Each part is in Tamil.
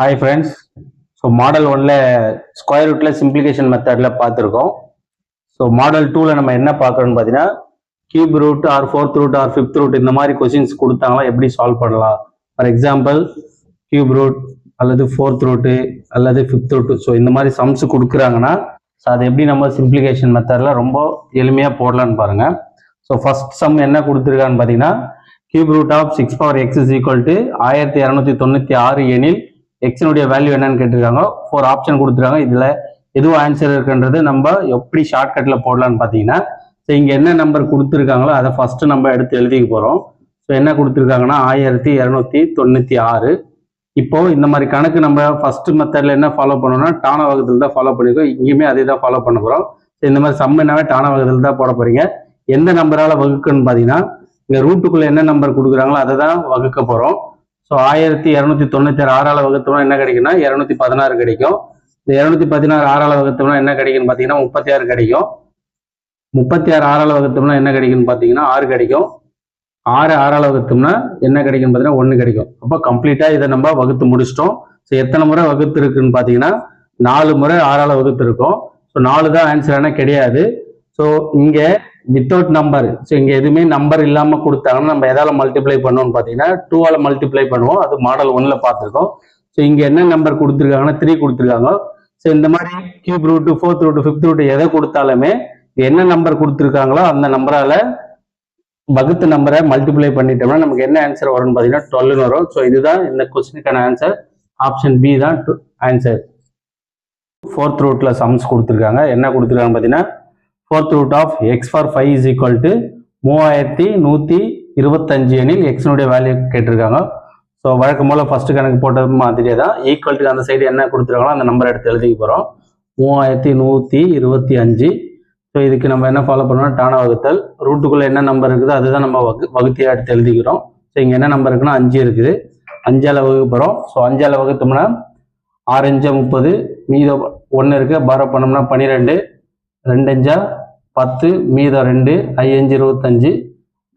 Hi friends. So model 1ல ஸ்கொயர் ரூட்ல சிம்பிளிஃபிகேஷன் மெத்தட்ல பார்த்துருக்கோம். ஸோ மாடல் 2ல நம்ம என்ன பார்க்குறோம்னு பார்த்தீங்கன்னா cube root or fourth root or fifth root இந்த மாதிரி கொஸ்டின்ஸ் கொடுத்தாங்களா எப்படி சால்வ் பண்ணலாம். ஃபார் எக்ஸாம்பிள் கியூப் ரூட் அல்லது ஃபோர்த் ரூட்டு அல்லது ஃபிஃப்த் ரூட். ஸோ இந்த மாதிரி சம்ஸ் கொடுக்குறாங்கன்னா ஸோ அதை எப்படி நம்ம சிம்பிளிஃபிகேஷன் மெத்தட்ல ரொம்ப எளிமையாக போடலான்னு பாருங்க. ஸோ ஃபர்ஸ்ட் சம் என்ன கொடுத்துருக்கான்னு பார்த்தீங்கன்னா cube root of 6 x is equal to 1296 எனில் எக்ஸினுடைய வேல்யூ என்னன்னு கேட்டிருக்காங்க. 4 ஆப்ஷன் கொடுத்துருக்காங்க. இதுல எதுவும் ஆன்சர் இருக்குன்றது நம்ம எப்படி ஷார்ட்கட்ல போடலான்னு பார்த்தீங்கன்னா ஸோ இங்க என்ன நம்பர் கொடுத்துருக்காங்களோ அதை ஃபர்ஸ்ட் நம்ம எடுத்து எழுதிக்க போறோம். ஸோ என்ன கொடுத்துருக்காங்கன்னா 1296. இப்போ இந்த மாதிரி கணக்கு நம்ம ஃபர்ஸ்ட் மெத்தட்ல என்ன ஃபாலோ பண்ணோம்னா டான வகுத்தில் தான் ஃபாலோ பண்ணிருக்கோம். இங்கேயுமே அதே தான் ஃபாலோ பண்ண போறோம். ஸோ இந்த மாதிரி சம் என்னவே டான வகுத்தில் தான் போட போறீங்க. எந்த நம்பரால வகுக்குன்னு பார்த்தீங்கன்னா இங்க ரூட்டுக்குள்ள என்ன நம்பர் கொடுக்குறாங்களோ அதை தான் வகுக்க போறோம். ஸோ 1296 ஆறால வகுத்தோம்னா என்ன கிடைக்கும்னா 216 கிடைக்கும். இந்த 216 ஆறால வகுத்தோம்னா என்ன கிடைக்குன்னு பார்த்தீங்கன்னா 36 கிடைக்கும். 36 ஆறால வகுத்தோம்னா என்ன கிடைக்குன்னு பார்த்தீங்கன்னா 6 கிடைக்கும். 6 ஆறால வகுத்தோம்னா என்ன கிடைக்குன்னு பார்த்தீங்கன்னா 1 கிடைக்கும். அப்போ கம்ப்ளீட்டா இதை நம்ம வகுத்து முடிச்சிட்டோம். ஸோ எத்தனை முறை வகுத்து இருக்குன்னு பார்த்தீங்கன்னா 4 முறை ஆறால வகுத்து இருக்கும். ஸோ 4 தான் ஆன்சரான கிடையாது. ஸோ இங்க வித்தவுட் நம்பர், ஸோ இங்க எதுவுமே நம்பர் இல்லாம கொடுத்தாங்கன்னா நம்ம எதால மல்டிப்ளை பண்ணுவோம்னு பார்த்தீங்கன்னா 2ஆல மல்டிப்ளை பண்ணுவோம். அது மாடல் 1ல பார்த்துருக்கோம். ஸோ இங்க என்ன நம்பர் கொடுத்துருக்காங்கன்னா 3 கொடுத்துருக்காங்க. ஸோ இந்த மாதிரி cube root fourth root fifth root எதை கொடுத்தாலுமே என்ன நம்பர் கொடுத்துருக்காங்களோ அந்த நம்பரால வகுத்து நம்பரை மல்டிப்ளை பண்ணிட்டோம்னா நமக்கு என்ன ஆன்சர் வரும்னு பார்த்தீங்கன்னா 12 வரும். ஸோ இதுதான் இந்த கொஸ்டினுக்கான ஆன்சர். ஆப்ஷன் பி தான் ஆன்சர். ஃபோர்த் ரூட்ல சம்ஸ் கொடுத்துருக்காங்க. என்ன கொடுத்துருக்காங்க பார்த்தீங்கன்னா fourth root of x for 5 is equal to 3125 எனில் எக்ஸினுடைய வேல்யூ கேட்டிருக்காங்க. ஸோ வழக்கம் போல ஃபர்ஸ்ட் கணக்கு போட்ட மாதிரியே தான் ஈக்குவல் அந்த சைடு என்ன கொடுத்துருக்காங்களோ அந்த நம்பர் எடுத்து எழுதிக்க போகிறோம். 3125. ஸோ இதுக்கு நம்ம என்ன ஃபாலோ பண்ணோம்னா டான வகுத்தல். ரூட்டுக்குள்ளே என்ன நம்பர் இருக்குது அதுதான் நம்ம வகுத்தியாக எடுத்து எழுதிக்கிறோம். ஸோ இங்கே என்ன நம்பர் இருக்குன்னா 5 இருக்குது. 5ஆல வகுக்க போகிறோம். ஸோ 5ஆல வகுத்தோம்னா 6 5 30, மீதம் 1 இருக்கு. பாரோ பண்ணோம்னா 12, 2 5 10, மீதம் 2, 5 25.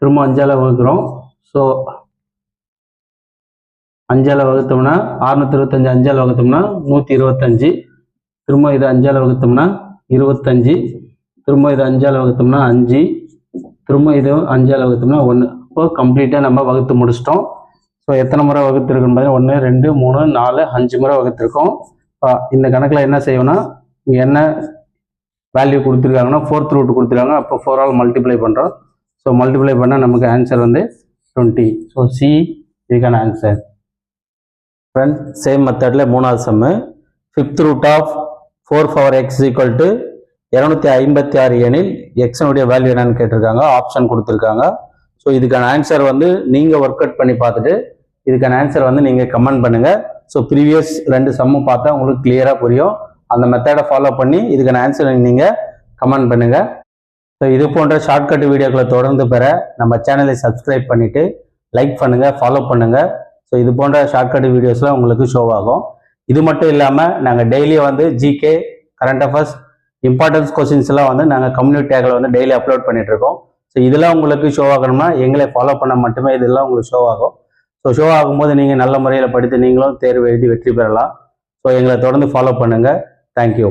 திரும்ப 5ஆல வகுக்கிறோம். ஸோ 5ஆல வகுத்தோம்னா 625, 5ஆல வகுத்தோம்னா 125. திரும்ப இது 5ஆல வகுத்தோம்னா 25. திரும்ப இது 5ஆல வகுத்தோம்னா 5. திரும்ப இது 5ஆல வகுத்தோம்னா 1. இப்போ கம்ப்ளீட்டாக நம்ம வகுத்து முடிச்சிட்டோம். ஸோ எத்தனை முறை வகுத்துருக்குன்னு பார்த்தீங்கன்னா 1 2 3 4 5 முறை வகுத்துருக்கோம். இந்த கணக்கில் என்ன செய்வோம்னா இங்கே என்ன வேல்யூ கொடுத்துருக்காங்கன்னா ஃபோர்த் ரூட் கொடுத்துருக்காங்க. அப்போ 4ஆல் மல்டிப்ளை பண்ணுறோம். ஸோ மல்டிப்ளை பண்ணால் நமக்கு ஆன்சர் வந்து 20. ஸோ சி இதுக்கான ஆன்சர். ஃப்ரெண்ட்ஸ் சேம் மெத்தடில் மூணாவது sum fifth root of 4 power x equal to 256 எனில் எக்ஸனுடைய வேல்யூ என்னன்னு கேட்டிருக்காங்க. ஆப்ஷன் கொடுத்துருக்காங்க. ஸோ இதுக்கான ஆன்சர் வந்து நீங்கள் ஒர்க் அவுட் பண்ணி பார்த்துட்டு இதுக்கான ஆன்சர் வந்து நீங்கள் கமெண்ட் பண்ணுங்கள். ஸோ ப்ரீவியஸ் 2 சம்மு பார்த்தா உங்களுக்கு கிளியராக புரியும். அந்த மெத்தடை ஃபாலோ பண்ணி இதுக்கான ஆன்சரை நீங்கள் கமெண்ட் பண்ணுங்கள். ஸோ இது போன்ற ஷார்ட்கட் வீடியோக்களை தொடர்ந்து பெற நம்ம சேனலை சப்ஸ்கிரைப் பண்ணிவிட்டு லைக் பண்ணுங்கள், ஃபாலோ பண்ணுங்கள். ஸோ இது போன்ற ஷார்ட்கட் வீடியோஸ்லாம் உங்களுக்கு ஷோ ஆகும். இது மட்டும் இல்லாமல் நாங்கள் டெய்லியும் வந்து GK, current affairs, importance questions எல்லாம் வந்து நாங்கள் கம்யூனிட்டி டேக்கில் வந்து டெய்லி அப்லோட் பண்ணிட்டு இருக்கோம். ஸோ இதெல்லாம் உங்களுக்கு ஷோ ஆகணும்னா எங்களை ஃபாலோ பண்ண மட்டுமே இதெல்லாம் உங்களுக்கு ஷோ ஆகும். ஸோ ஷோ ஆகும்போது நீங்கள் நல்ல முறையில் படித்து நீங்களும் தேர்வு எழுதி வெற்றி பெறலாம். ஸோ எங்களை தொடர்ந்து ஃபாலோ பண்ணுங்கள். Thank you.